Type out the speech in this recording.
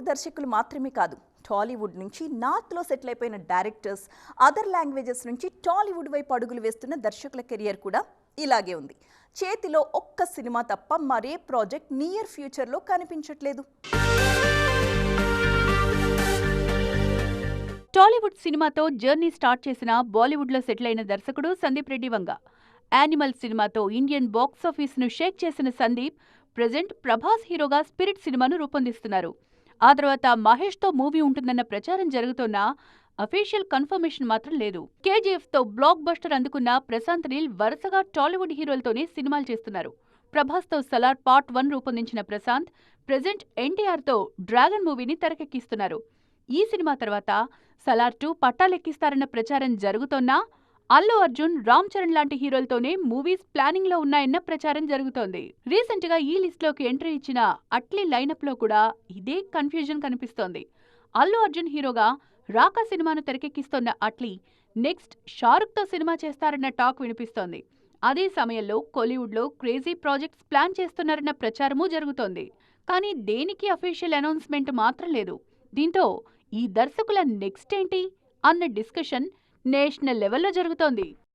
బాలీవుడ్ దర్శకులు మాత్రమే కాదు, టాలీవుడ్ నుంచి నార్త్లో సెటిల్ అయిపోయిన డైరెక్టర్స్, అదర్ లాంగ్వేజెస్ నుంచి టాలీవుడ్ వైపు అడుగులు వేస్తున్న దర్శకుల కెరియర్ కూడా ఇలాగే ఉంది. చేతిలో ఒక్క సినిమా తప్ప మరే ప్రాజెక్ట్ నియర్ ఫ్యూచర్లో కనిపించట్లేదు. టాలీవుడ్ సినిమాతో జర్నీ స్టార్ట్ చేసిన బాలీవుడ్లో సెటిల్ అయిన దర్శకుడు సందీప్ రెడ్డి వంగ. యానిమల్ సినిమాతో ఇండియన్ బాక్సాఫీస్ను షేక్ చేసిన సందీప్ ప్రెజెంట్ ప్రభాస్ హీరోగా స్పిరిట్ సినిమాను రూపొందిస్తున్నారు. ఆ తర్వాత మహేష్తో మూవీ ఉంటుందన్న ప్రచారం జరుగుతున్నా అఫీషియల్ కన్ఫర్మేషన్ మాత్రం లేదు. కేజీఎఫ్తో బ్లాక్ బస్టర్ అందుకున్న ప్రశాంత్ నీల్ వరుసగా టాలీవుడ్ హీరోలతోనే సినిమాలు చేస్తున్నారు. ప్రభాస్తో సలార్ పార్ట్ 1 రూపొందించిన ప్రశాంత్ ప్రెజెంట్ ఎన్టీఆర్తో డ్రాగన్ మూవీని తెరకెక్కిస్తున్నారు. ఈ సినిమా తర్వాత సలార్ 2 పట్టాలెక్కిస్తారన్న ప్రచారం జరుగుతోన్నా అల్లు అర్జున్, రామ్ చరణ్ లాంటి హీరోలతోనే మూవీస్ ప్లానింగ్ లో ఉన్నాయన్న ప్రచారం జరుగుతోంది. రీసెంట్ గా ఈ లిస్ట్ లోకి ఎంట్రీ ఇచ్చిన అట్లీ లైనప్ లో కూడా ఇదే కన్ఫ్యూజన్ కనిపిస్తోంది. అల్లు అర్జున్ హీరోగా రాకా సినిమాను తెరకెక్కిస్తోన్న అట్లీ నెక్స్ట్ షారుఖ్ తో సినిమా చేస్తారన్న టాక్ వినిపిస్తోంది. అదే సమయంలో కోలీవుడ్ లో క్రేజీ ప్రాజెక్ట్స్ ప్లాన్ చేస్తున్నారన్న ప్రచారమూ జరుగుతోంది. కానీ దేనికి అఫీషియల్ అనౌన్స్మెంట్ మాత్రం లేదు. దీంతో ఈ దర్శకుల నెక్స్ట్ ఏంటి అన్న డిస్కషన్ నేషనల్ లెవెల్లో జరుగుతోంది.